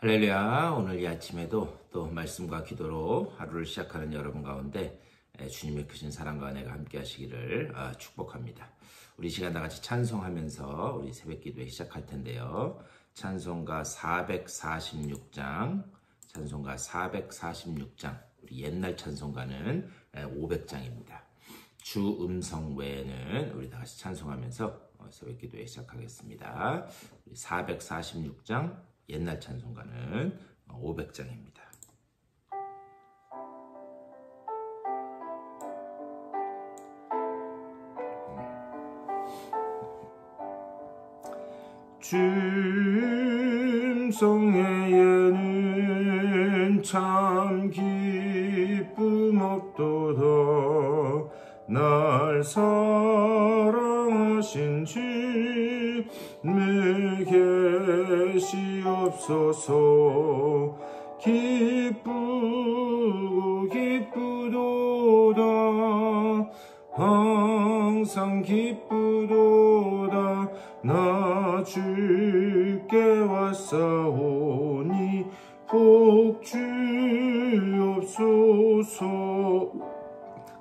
할렐루야. 오늘 이 아침에도 또 말씀과 기도로 하루를 시작하는 여러분 가운데 주님의 크신 사랑과 은혜가 함께 하시기를 축복합니다. 우리 시간 다 같이 찬송하면서 우리 새벽 기도회 시작할 텐데요. 찬송가 446장, 우리 옛날 찬송가는 500장입니다. 주 음성 외에는 우리 다 같이 찬송하면서 새벽 기도회 시작하겠습니다. 446장 옛날 찬송가는 500장입니다. 주 음성 외에는 참 기쁨 없도다. 날 사랑하신 주님의 계시옵소서. 기쁘고 기쁘도다. 항상 기쁘도다. 나 주께 왔사오니 복 주옵소서.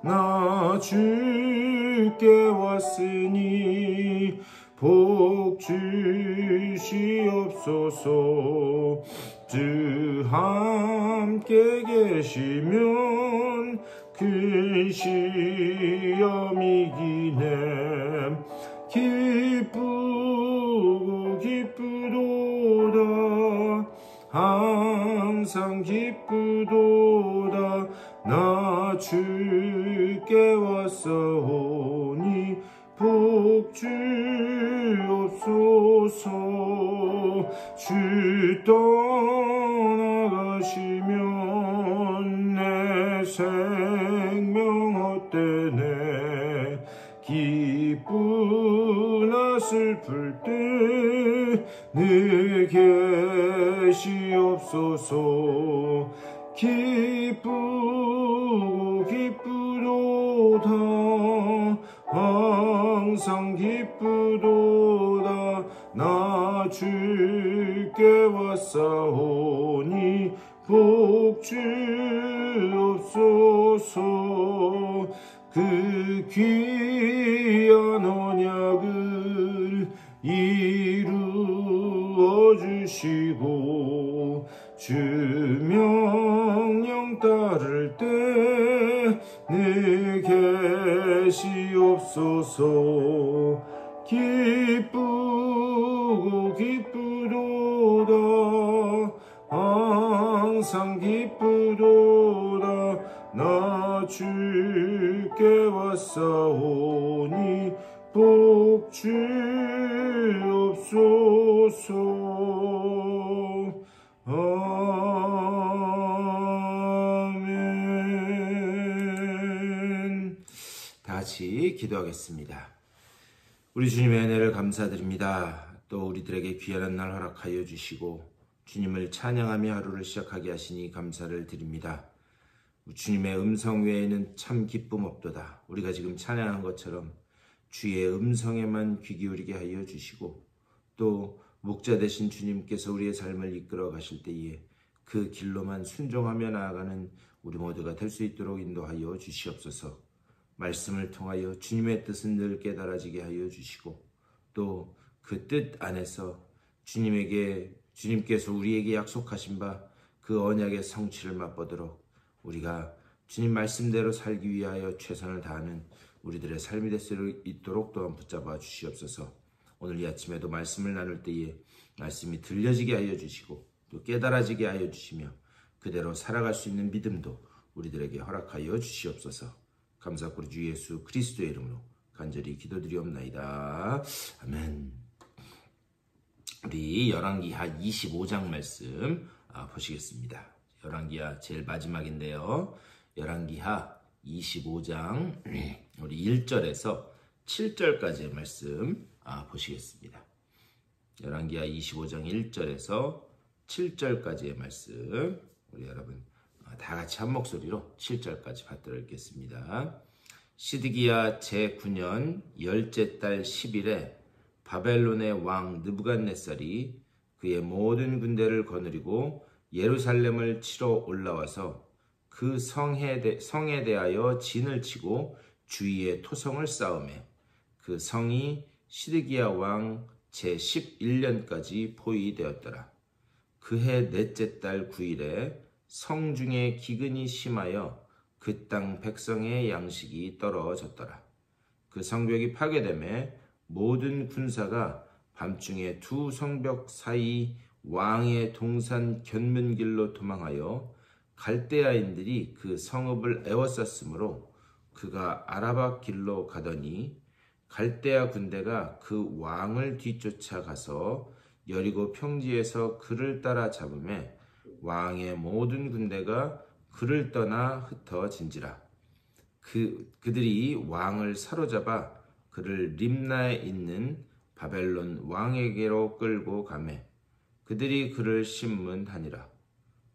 나 주께 왔으니 복 주시옵소서. 주 함께 계시면 큰 시험이 기네. 기쁘고 기쁘도다. 항상 기쁘도다. 나 주께 왔사오니 복 주옵소서. 주 떠나가시면 내 생명 헛되네. 기쁘나 슬플 때 늘 계시옵소서. 기쁘고 기쁘도다. 항상 기쁘도다. 나 주께 왔사오니 복 주옵소서. 그 귀한 언약을 이루어 주시고 주 명령 따를 때 늘 계시옵소서. 기쁘고 기쁘도다. 항상 기쁘도다. 나 주께 왔사오니 복 주옵소서. 아멘. 다 같이 기도하겠습니다. 우리 주님의 은혜를 감사드립니다. 또 우리들에게 귀한 날 허락하여 주시고 주님을 찬양하며 하루를 시작하게 하시니 감사를 드립니다. 주님의 음성 외에는 참 기쁨 없도다. 우리가 지금 찬양한 것처럼 주의 음성에만 귀 기울이게 하여 주시고 또 목자 되신 주님께서 우리의 삶을 이끌어 가실 때에 그 길로만 순종하며 나아가는 우리 모두가 될 수 있도록 인도하여 주시옵소서. 말씀을 통하여 주님의 뜻은 늘 깨달아지게 하여 주시고 또 그 뜻 안에서 주님께서 우리에게 약속하신 바 그 언약의 성취를 맛보도록 우리가 주님 말씀대로 살기 위하여 최선을 다하는 우리들의 삶이 될 수 있도록 또한 붙잡아 주시옵소서. 오늘 이 아침에도 말씀을 나눌 때에 말씀이 들려지게 하여 주시고 또 깨달아지게 하여 주시며 그대로 살아갈 수 있는 믿음도 우리들에게 허락하여 주시옵소서. 감사하고 주 예수 그리스도의 이름으로 간절히 기도드리옵나이다. 아멘. 우리 열왕기하 25장 말씀 보시겠습니다. 열왕기하 제일 마지막인데요. 열왕기하 25장 우리 1절에서 7절까지의 말씀 보시겠습니다. 열왕기하 25장 1절에서 7절까지의 말씀 우리 여러분 다 같이 한 목소리로 7절까지 받들어 읽겠습니다. 시드기야 제9년 10째 달 10일에 바벨론의 왕 느부갓네살이 그의 모든 군대를 거느리고 예루살렘을 치러 올라와서 그 성에 대하여 진을 치고 주위에 토성을 쌓으매 그 성이 시드기야 왕 제11년까지 포위되었더라. 그해 넷째 달 9일에 성중에 기근이 심하여 그 땅 백성의 양식이 떨어졌더라. 그 성벽이 파괴되매 모든 군사가 밤중에 두 성벽 사이 왕의 동산 견문길로 도망하여 갈대아인들이 그 성읍을 에워쌌으므로 그가 아라바 길로 가더니 갈대아 군대가 그 왕을 뒤쫓아가서 여리고 평지에서 그를 따라 잡음에 왕의 모든 군대가 그를 떠나 흩어진지라. 그들이 왕을 사로잡아 그를 림나에 있는 바벨론 왕에게로 끌고 가매 그들이 그를 심문하니라.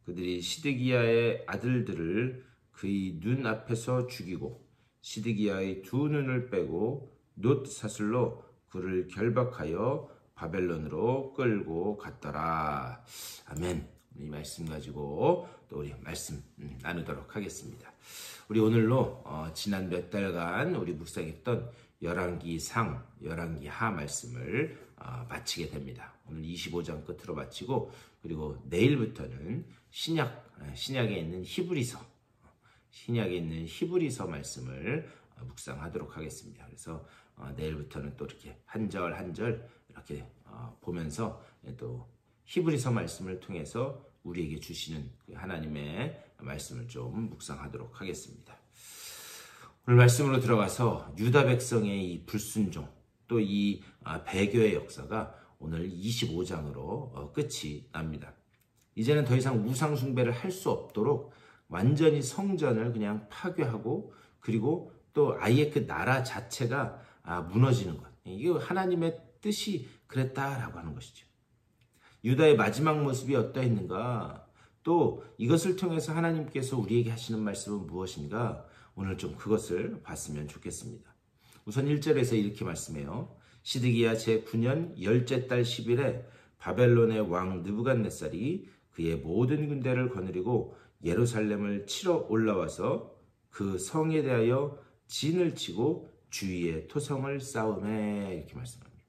그들이 시드기야의 아들들을 그의 눈 앞에서 죽이고 시드기야의 두 눈을 빼고 놋 사슬로 그를 결박하여 바벨론으로 끌고 갔더라. 아멘. 이 말씀 가지고 또 우리 말씀 나누도록 하겠습니다. 우리 오늘로 지난 몇 달간 우리 묵상했던 열왕기상, 열왕기하 말씀을 마치게 됩니다. 오늘 25장 끝으로 마치고 그리고 내일부터는 신약에 있는 히브리서 말씀을 묵상하도록 하겠습니다. 그래서 내일부터는 또 이렇게 한 절 한 절 이렇게 보면서 또 히브리서 말씀을 통해서 우리에게 주시는 하나님의 말씀을 좀 묵상하도록 하겠습니다. 오늘 말씀으로 들어가서 유다 백성의 이 불순종 또 이 배교의 역사가 오늘 25장으로 끝이 납니다. 이제는 더 이상 우상 숭배를 할 수 없도록 완전히 성전을 그냥 파괴하고 그리고 또 아예 그 나라 자체가 무너지는 것. 이게 하나님의 뜻이 그랬다라고 하는 것이죠. 유다의 마지막 모습이 어떠했는가? 또 이것을 통해서 하나님께서 우리에게 하시는 말씀은 무엇인가? 오늘 좀 그것을 봤으면 좋겠습니다. 우선 1절에서 이렇게 말씀해요. 시드기야 제9년 10째 달 10일에 바벨론의 왕 느부갓네살이 그의 모든 군대를 거느리고 예루살렘을 치러 올라와서 그 성에 대하여 진을 치고 주위에 토성을 쌓으매 이렇게 말씀합니다.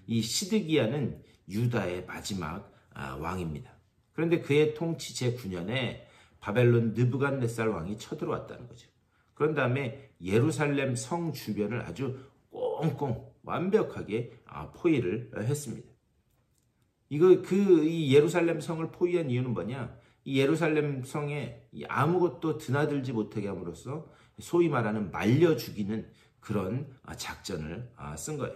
이 시드기야는 유다의 마지막 왕입니다. 그런데 그의 통치 제9년에 바벨론 느부갓네살 왕이 쳐들어왔다는 거죠. 그런 다음에 예루살렘 성 주변을 아주 꽁꽁 완벽하게 포위를 했습니다. 이 예루살렘 성을 포위한 이유는 뭐냐? 이 예루살렘 성에 아무것도 드나들지 못하게 함으로써 소위 말하는 말려 죽이는 그런 작전을 쓴 거예요.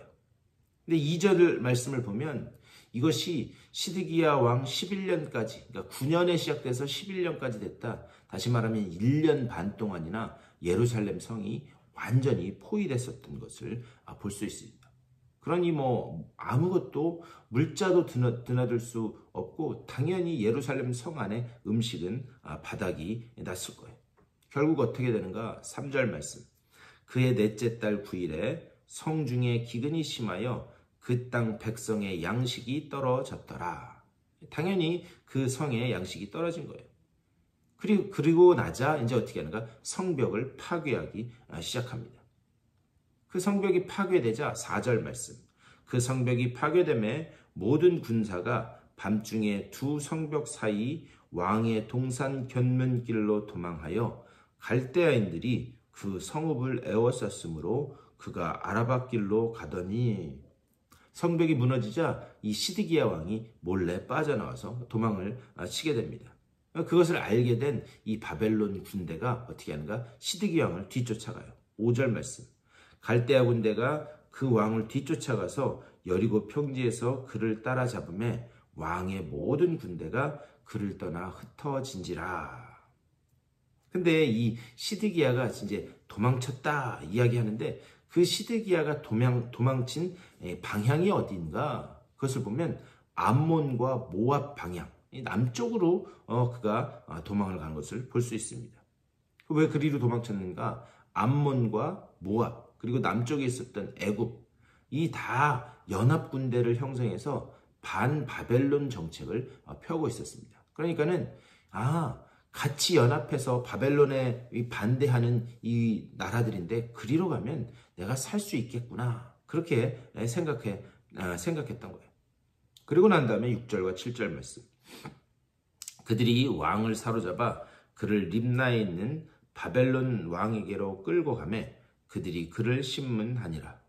근데 2절 말씀을 보면 이것이 시드기야 왕 11년까지, 그러니까 9년에 시작돼서 11년까지 됐다. 다시 말하면 1년 반 동안이나 예루살렘 성이 완전히 포위됐었던 것을 볼 수 있습니다. 그러니 아무것도 물자도 드나들 수 없고 당연히 예루살렘 성 안에 음식은 바닥이 났을 거예요. 결국 어떻게 되는가? 3절 말씀. 그의 넷째 달 9일에 성중에 기근이 심하여 그 땅 백성의 양식이 떨어졌더라. 당연히 그 성의 양식이 떨어진 거예요. 그리고 나자 이제 어떻게 하는가? 성벽을 파괴하기 시작합니다. 그 성벽이 파괴되자 4절 말씀. 그 성벽이 파괴되매 모든 군사가 밤중에 두 성벽 사이 왕의 동산 견문길로 도망하여 갈대아인들이 그 성읍을 에워쌌으므로 그가 아라바 길로 가더니 성벽이 무너지자 이 시드기야 왕이 몰래 빠져나와서 도망을 치게 됩니다. 그것을 알게 된 이 바벨론 군대가 어떻게 하는가? 시드기야 왕을 뒤쫓아가요. 5절 말씀. 갈대아 군대가 그 왕을 뒤쫓아가서 여리고 평지에서 그를 따라잡음에 왕의 모든 군대가 그를 떠나 흩어진지라. 근데 이 시드기야가 이제 도망쳤다 이야기하는데 그 시드기야가 도망친 방향이 어디인가? 그것을 보면 암몬과 모압 방향, 남쪽으로 그가 도망을 간 것을 볼 수 있습니다. 왜 그리로 도망쳤는가? 암몬과 모압 그리고 남쪽에 있었던 애굽 이 다 연합 군대를 형성해서 반바벨론 정책을 펴고 있었습니다. 그러니까는 같이 연합해서 바벨론에 반대하는 이 나라들인데 그리로 가면 내가 살 수 있겠구나. 그렇게 생각했던 거예요. 그리고 난 다음에 6절과 7절 말씀. 그들이 왕을 사로잡아 그를 립나에 있는 바벨론 왕에게로 끌고 가매 그들이 그를 심문하니라.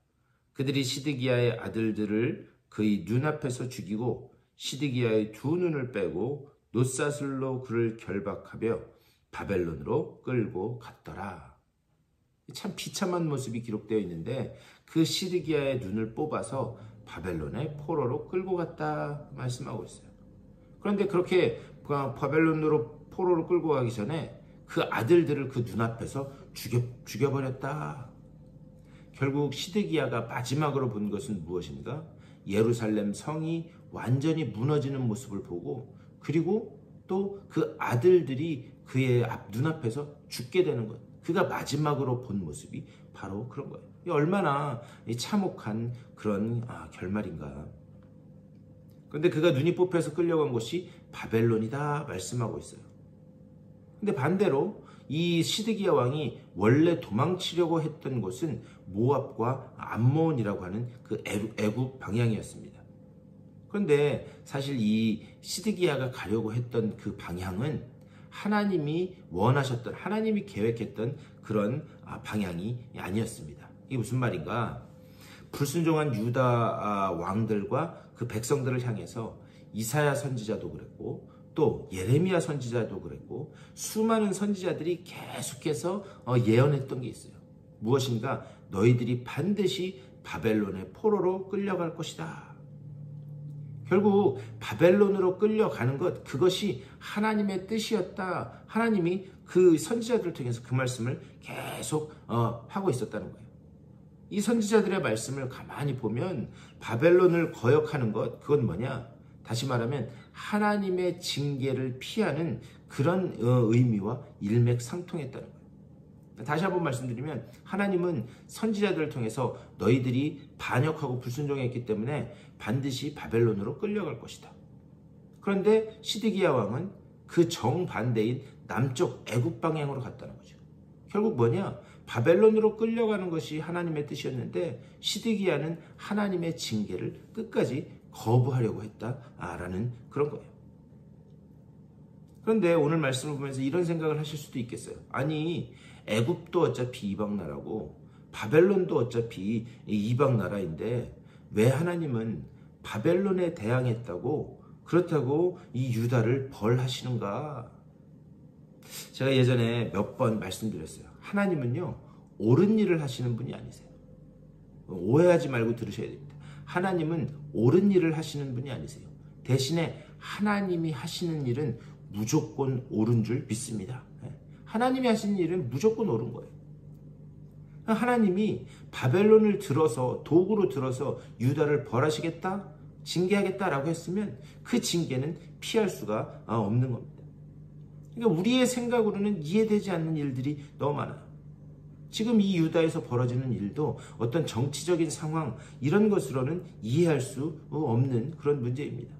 그들이 시드기야의 아들들을 그의 눈앞에서 죽이고 시드기야의 두 눈을 빼고 놋사슬로 그를 결박하며 바벨론으로 끌고 갔더라. 참 비참한 모습이 기록되어 있는데 그 시드기야의 눈을 뽑아서 바벨론의 포로로 끌고 갔다 말씀하고 있어요. 그런데 그렇게 바벨론으로 포로로 끌고 가기 전에 그 아들들을 그 눈앞에서 죽여버렸다. 결국 시드기야가 마지막으로 본 것은 무엇인가? 예루살렘 성이 완전히 무너지는 모습을 보고 그리고 또 그 아들들이 그의 눈앞에서 죽게 되는 것. 그가 마지막으로 본 모습이 바로 그런 거예요. 얼마나 참혹한 그런 결말인가. 그런데 그가 눈이 뽑혀서 끌려간 곳이 바벨론이다 말씀하고 있어요. 근데 반대로 이 시드기야 왕이 원래 도망치려고 했던 곳은 모압과 암몬이라고 하는 그 애굽 방향이었습니다. 그런데 사실 이 시드기야가 가려고 했던 그 방향은 하나님이 원하셨던, 하나님이 계획했던 그런 방향이 아니었습니다. 이게 무슨 말인가? 불순종한 유다 왕들과 그 백성들을 향해서 이사야 선지자도 그랬고 또 예레미야 선지자도 그랬고 수많은 선지자들이 계속해서 예언했던 게 있어요. 무엇인가? 너희들이 반드시 바벨론의 포로로 끌려갈 것이다. 결국 바벨론으로 끌려가는 것, 그것이 하나님의 뜻이었다. 하나님이 그 선지자들을 통해서 그 말씀을 계속 하고 있었다는 거예요. 이 선지자들의 말씀을 가만히 보면 바벨론을 거역하는 것, 그건 뭐냐? 다시 말하면 하나님의 징계를 피하는 그런 의미와 일맥상통했다는 거예요. 다시 한번 말씀드리면 하나님은 선지자들을 통해서 너희들이 반역하고 불순종했기 때문에 반드시 바벨론으로 끌려갈 것이다. 그런데 시드기야 왕은 그 정반대인 남쪽 애굽 방향으로 갔다는 거죠. 결국 뭐냐? 바벨론으로 끌려가는 것이 하나님의 뜻이었는데 시드기야는 하나님의 징계를 끝까지 거부하려고 했다라는 그런 거예요. 그런데 오늘 말씀을 보면서 이런 생각을 하실 수도 있겠어요. 아니, 애굽도 어차피 이방 나라고 바벨론도 어차피 이방 나라인데 왜 하나님은 바벨론에 대항했다고 그렇다고 이 유다를 벌하시는가? 제가 예전에 몇 번 말씀드렸어요. 하나님은요, 옳은 일을 하시는 분이 아니세요. 오해하지 말고 들으셔야 됩니다. 하나님은 옳은 일을 하시는 분이 아니세요. 대신에 하나님이 하시는 일은 무조건 옳은 줄 믿습니다. 하나님이 하시는 일은 무조건 옳은 거예요. 하나님이 바벨론을 들어서 도구로 들어서 유다를 벌하시겠다, 징계하겠다라고 했으면 그 징계는 피할 수가 없는 겁니다. 그러니까 우리의 생각으로는 이해되지 않는 일들이 너무 많아요. 지금 이 유다에서 벌어지는 일도 어떤 정치적인 상황 이런 것으로는 이해할 수 없는 그런 문제입니다.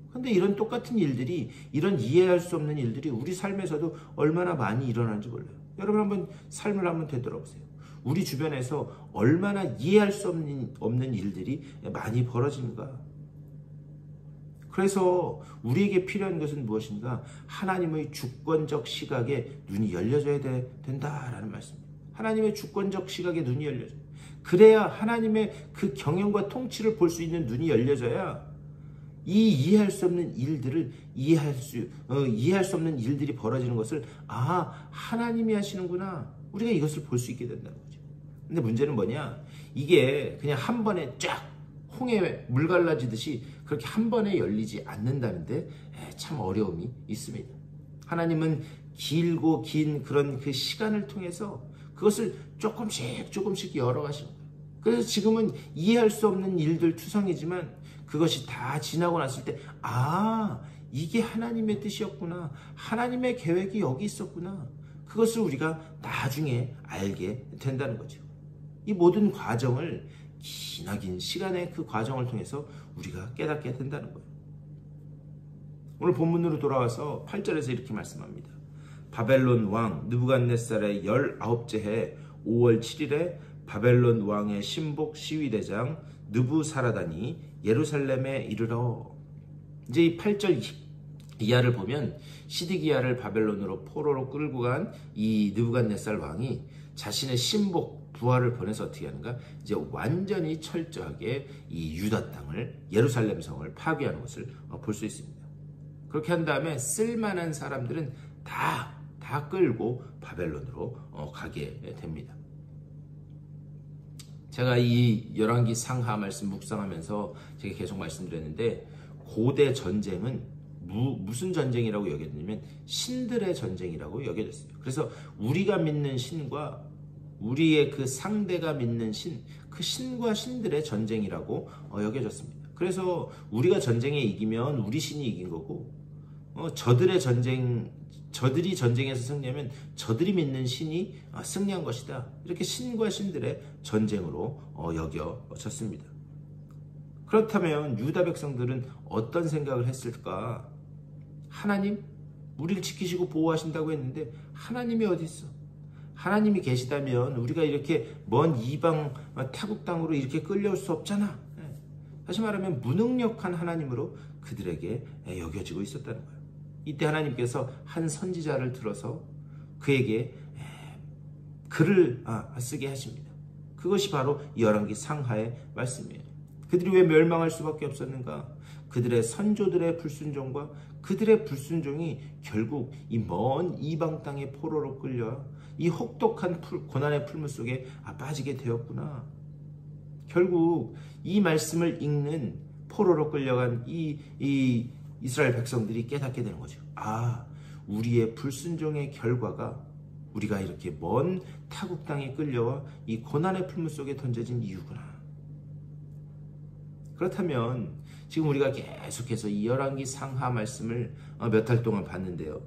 그런데 이런 똑같은 일들이, 이런 이해할 수 없는 일들이 우리 삶에서도 얼마나 많이 일어나는지 몰라요. 여러분 한번 삶을 한번 되돌아보세요. 우리 주변에서 얼마나 이해할 수 없는 일들이 많이 벌어지는가. 그래서 우리에게 필요한 것은 무엇인가? 하나님의 주권적 시각에 눈이 열려져야 된다라는 말씀입니다. 하나님의 주권적 시각에 눈이 열려져요. 그래야 하나님의 그 경영과 통치를 볼 수 있는 눈이 열려져야 이 이해할 수 없는 일들을 이해할 수 없는 일들이 벌어지는 것을 하나님이 하시는구나. 우리가 이것을 볼 수 있게 된다는 거죠. 근데 문제는 뭐냐? 이게 그냥 한 번에 쫙 홍해 물 갈라지듯이 그렇게 한 번에 열리지 않는다는데 참 어려움이 있습니다. 하나님은 길고 긴 그런 그 시간을 통해서 그것을 조금씩 열어가시는 거예요. 그래서 지금은 이해할 수 없는 일들 투성이지만 그것이 다 지나고 났을 때 이게 하나님의 뜻이었구나. 하나님의 계획이 여기 있었구나. 그것을 우리가 나중에 알게 된다는 거죠. 이 모든 과정을 기나긴 시간의 그 과정을 통해서 우리가 깨닫게 된다는 거예요. 오늘 본문으로 돌아와서 8절에서 이렇게 말씀합니다. 바벨론 왕 느부갓네살의 19째 해 5월 7일에 바벨론 왕의 신복 시위대장 느부사라단이 예루살렘에 이르러. 이제 이 8절 이하를 보면 시드기야를 바벨론으로 포로로 끌고 간 이 느부갓네살 왕이 자신의 신복 부하를 보내서 어떻게 하는가? 이제 완전히 철저하게 이 유다 땅을, 예루살렘 성을 파괴하는 것을 볼 수 있습니다. 그렇게 한 다음에 쓸만한 사람들은 다 끌고 바벨론으로 가게 됩니다. 제가 이 열왕기 상하 말씀 묵상하면서 제가 계속 말씀드렸는데, 고대 전쟁은 무슨 전쟁이라고 여겨졌냐면 신들의 전쟁이라고 여겨졌어요. 그래서 우리가 믿는 신과 우리의 그 상대가 믿는 신, 그 신과 신들의 전쟁이라고 여겨졌습니다. 그래서 우리가 전쟁에 이기면 우리 신이 이긴 거고, 저들이 전쟁에서 승리하면 저들이 믿는 신이 승리한 것이다. 이렇게 신과 신들의 전쟁으로 여겨졌습니다. 그렇다면 유다 백성들은 어떤 생각을 했을까? 하나님? 우리를 지키시고 보호하신다고 했는데 하나님이 어디 있어? 하나님이 계시다면 우리가 이렇게 먼 이방 타국 땅으로 이렇게 끌려올 수 없잖아. 다시 말하면 무능력한 하나님으로 그들에게 여겨지고 있었다는 거예요. 이때 하나님께서 한 선지자를 들어서 그에게 글을 쓰게 하십니다. 그것이 바로 열왕기 상하의 말씀이에요. 그들이 왜 멸망할 수밖에 없었는가? 그들의 선조들의 불순종과 그들의 불순종이 결국 이 먼 이방 땅의 포로로 끌려 이 혹독한 고난의 풀물 속에 빠지게 되었구나. 결국 이 말씀을 읽는 포로로 끌려간 이 이스라엘 백성들이 깨닫게 되는 거죠. 우리의 불순종의 결과가 우리가 이렇게 먼 타국 땅에 끌려와 이 고난의 풀물 속에 던져진 이유구나. 그렇다면 지금 우리가 계속해서 이 열왕기 상하 말씀을 몇 달 동안 봤는데요.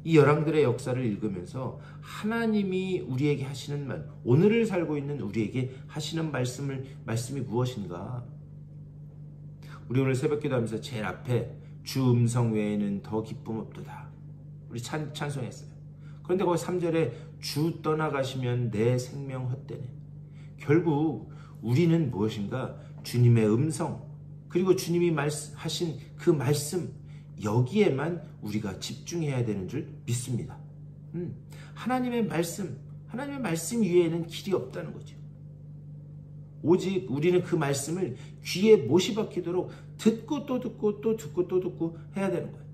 이 열왕들의 역사를 읽으면서 하나님이 우리에게 하시는 말, 오늘을 살고 있는 우리에게 하시는 말씀이 무엇인가? 우리 오늘 새벽기도 하면서 제일 앞에 주 음성 외에는 더 기쁨 없도다. 우리 찬송했어요. 그런데 거기 3절에 주 떠나가시면 내 생명 헛되네. 결국 우리는 무엇인가? 주님의 음성, 그리고 주님이 하신 그 말씀, 여기에만 우리가 집중해야 되는 줄 믿습니다. 하나님의 말씀 위에는 길이 없다는 거죠. 오직 우리는 그 말씀을 귀에 못이 박히도록 듣고 또 듣고 또 듣고 또 듣고 해야 되는 거예요.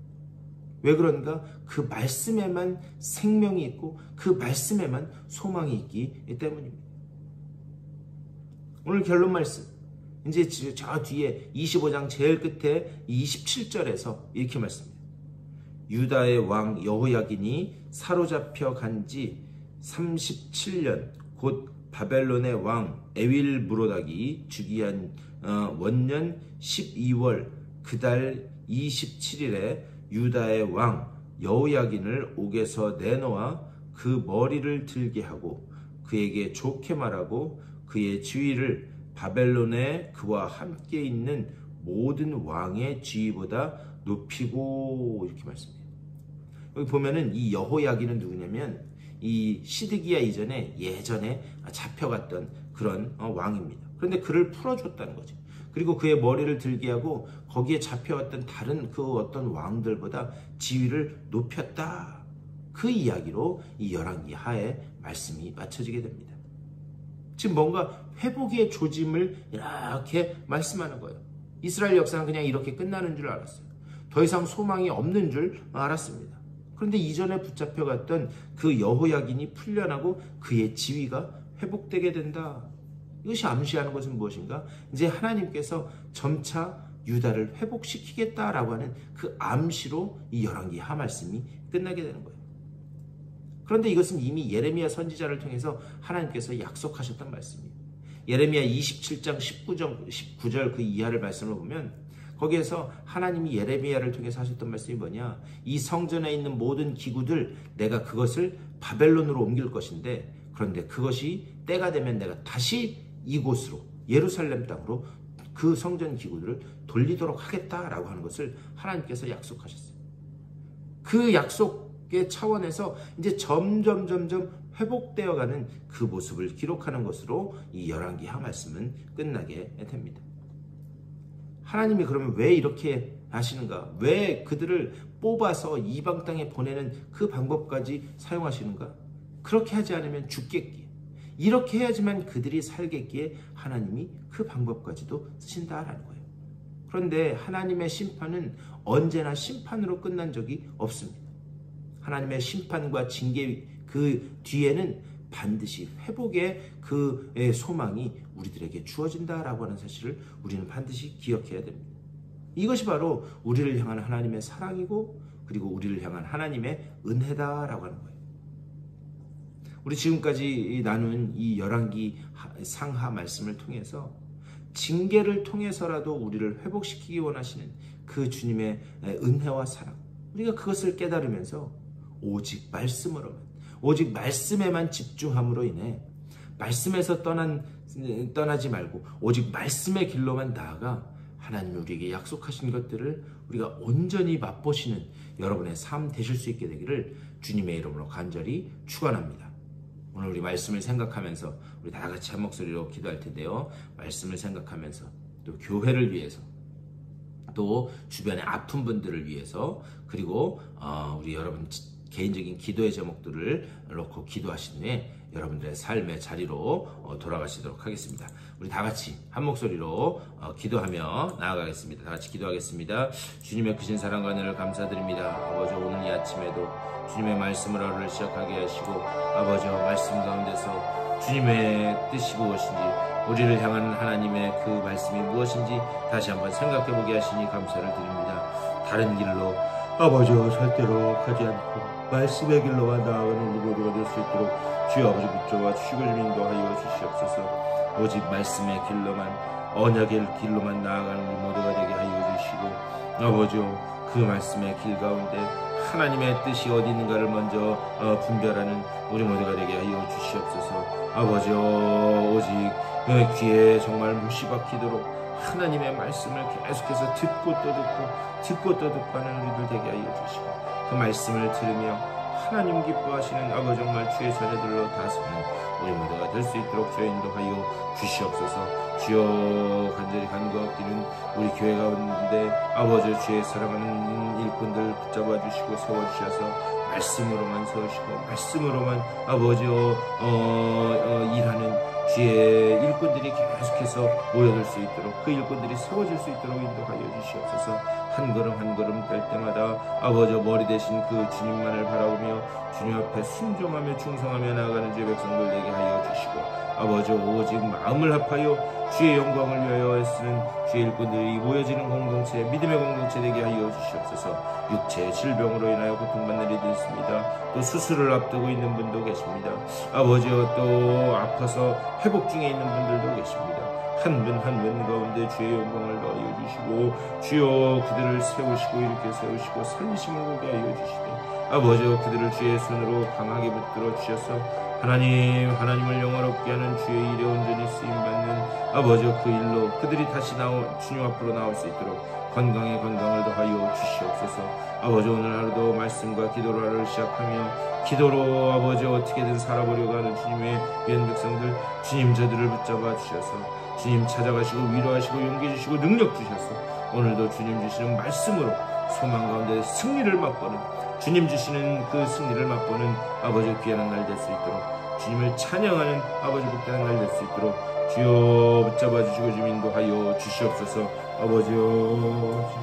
왜 그런가? 그 말씀에만 생명이 있고 그 말씀에만 소망이 있기 때문입니다. 오늘 결론 말씀, 이제 저 뒤에 25장 제일 끝에 27절에서 이렇게 말씀합니다. 유다의 왕 여호야긴이 사로잡혀 간 지 37년 곧 바벨론의 왕 에윌무로닥이 즉위한 원년 12월 그달 27일에 유다의 왕 여호야긴을 옥에서 내놓아 그 머리를 들게 하고 그에게 좋게 말하고 그의 지위를 바벨론에 그와 함께 있는 모든 왕의 지위보다 높이고, 이렇게 말씀해요. 여기 보면은 이 여호야긴은 누구냐면 이 시드기야 이전에 예전에 잡혀갔던 그런 왕입니다. 그런데 그를 풀어줬다는 거죠. 그리고 그의 머리를 들게 하고 거기에 잡혀왔던 다른 그 어떤 왕들보다 지위를 높였다. 그 이야기로 이 열왕기 하에 말씀이 맞춰지게 됩니다. 지금 뭔가 회복의 조짐을 이렇게 말씀하는 거예요. 이스라엘 역사는 그냥 이렇게 끝나는 줄 알았어요. 더 이상 소망이 없는 줄 알았습니다. 그런데 이전에 붙잡혀갔던 그 여호야긴이 풀려나고 그의 지위가 회복되게 된다. 이것이 암시하는 것은 무엇인가? 이제 하나님께서 점차 유다를 회복시키겠다라고 하는 그 암시로 이 열왕기 하 말씀이 끝나게 되는 거예요. 그런데 이것은 이미 예레미야 선지자를 통해서 하나님께서 약속하셨던 말씀이에요. 예레미야 27장 19절 그 이하를 말씀을 보면 거기에서 하나님이 예레미야를 통해서 하셨던 말씀이 뭐냐? 이 성전에 있는 모든 기구들 내가 그것을 바벨론으로 옮길 것인데 그런데 그것이 때가 되면 내가 다시 이곳으로 예루살렘 땅으로 그 성전 기구들을 돌리도록 하겠다라고 하는 것을 하나님께서 약속하셨어요. 그 약속의 차원에서 이제 점점 회복되어가는 그 모습을 기록하는 것으로 이 열왕기하 말씀은 끝나게 됩니다. 하나님이 그러면 왜 이렇게 하시는가? 왜 그들을 뽑아서 이방 땅에 보내는 그 방법까지 사용하시는가? 그렇게 하지 않으면 죽겠기에, 이렇게 해야지만 그들이 살겠기에 하나님이 그 방법까지도 쓰신다라는 거예요. 그런데 하나님의 심판은 언제나 심판으로 끝난 적이 없습니다. 하나님의 심판과 징계 그 뒤에는 반드시 회복의 그 소망이 우리들에게 주어진다라고 하는 사실을 우리는 반드시 기억해야 됩니다. 이것이 바로 우리를 향한 하나님의 사랑이고, 그리고 우리를 향한 하나님의 은혜다라고 하는 거예요. 우리 지금까지 나눈 이 열왕기 상하 말씀을 통해서 징계를 통해서라도 우리를 회복시키기 원하시는 그 주님의 은혜와 사랑, 우리가 그것을 깨달으면서 오직 말씀으로만, 오직 말씀에만 집중함으로 인해 말씀에서 떠나지 말고 오직 말씀의 길로만 나아가 하나님이 우리에게 약속하신 것들을 우리가 온전히 맛보시는 여러분의 삶 되실 수 있게 되기를 주님의 이름으로 간절히 축원합니다. 오늘 우리 말씀을 생각하면서 우리 다 같이 한 목소리로 기도할 텐데요. 말씀을 생각하면서 또 교회를 위해서, 또 주변의 아픈 분들을 위해서, 그리고 우리 여러분 개인적인 기도의 제목들을 놓고 기도하신 후에 여러분들의 삶의 자리로 돌아가시도록 하겠습니다. 우리 다 같이 한 목소리로 기도하며 나아가겠습니다. 다 같이 기도하겠습니다. 주님의 크신 사랑과 은혜를 감사드립니다. 아버지, 오늘 이 아침에도 주님의 말씀을 하루를 시작하게 하시고, 아버지 말씀 가운데서 주님의 뜻이 무엇인지, 우리를 향한 하나님의 그 말씀이 무엇인지 다시 한번 생각해보게 하시니 감사를 드립니다. 다른 길로 아버지와 절대로 가지 않고 말씀의 길로만 나아가는 우리 모두가 될 수 있도록 주여 아버지 붙잡아 주시고 좀 인도하여 주시옵소서. 오직 말씀의 길로만, 언약의 길로만 나아가는 우리 모두가 되게 하여 주시고, 아버지요 그 말씀의 길 가운데 하나님의 뜻이 어디 있는가를 먼저 분별하는 우리 모두가 되게 하여 주시옵소서. 아버지요 오직 그 귀에 정말 못이 박히도록 하나님의 말씀을 계속해서 듣고 또 듣고 하는 우리들 되게 하여 주시고, 그 말씀을 들으며 하나님 기뻐하시는 아버지 정말 주의 자녀들로 다스리는 우리 모두가 될 수 있도록 주여 인도하여 주시옵소서. 주여 간절히 간구하기는 우리 교회 가운데 아버지 주의 사랑하는 일꾼들 붙잡아 주시고 세워주셔서 말씀으로만 세우시고 말씀으로만 아버지여 일하는 주의 일꾼들이 계속해서 모여들 수 있도록, 그 일꾼들이 세워질 수 있도록 인도하여 주시옵소서. 한 걸음 한 걸음 뗄 때마다 아버지 머리 대신 그 주님만을 바라보며 주님 앞에 순종하며 충성하며 나아가는 주의 백성들 되게 하여 주시고, 아버지 오직 마음을 합하여 주의 영광을 위하여 애쓰는 주의 일꾼들이 모여지는 공동체, 믿음의 공동체 되게 하여 주시옵소서. 육체의 질병으로 인하여 고통받는 이들이 있습니다. 또 수술을 앞두고 있는 분도 계십니다. 아버지여 또 아파서 회복 중에 있는 분들도 계십니다. 한 분 한 분 가운데 주의 영광을 더하여 주시고, 주여 그들을 세우시고 일으켜 세우시고 살리심을 보게 하여 주시되, 아버지여 그들을 주의 손으로 강하게 붙들어 주셔서 하나님을 영화롭게 하는 주의 일에 온전히 쓰임받는 아버지여 그 일로 그들이 다시 주님 앞으로 나올 수 있도록 건강을 더하여 주시옵소서. 아버지 오늘 하루도 말씀과 기도로 하루를 시작하며 기도로 아버지 어떻게든 살아보려고 하는 주님의 귀한 백성들, 주님 저들을 붙잡아 주셔서 주님 찾아가시고 위로하시고 용기 주시고 능력 주셔서 오늘도 주님 주시는 말씀으로 소망 가운데 승리를 맛보는, 주님 주시는 그 승리를 맛보는 아버지 귀한 날 될 수 있도록, 주님을 찬양하는 아버지 복되는 날 될 수 있도록 주여 붙잡아 주시고 주님 인도하여 주시옵소서. 아버지여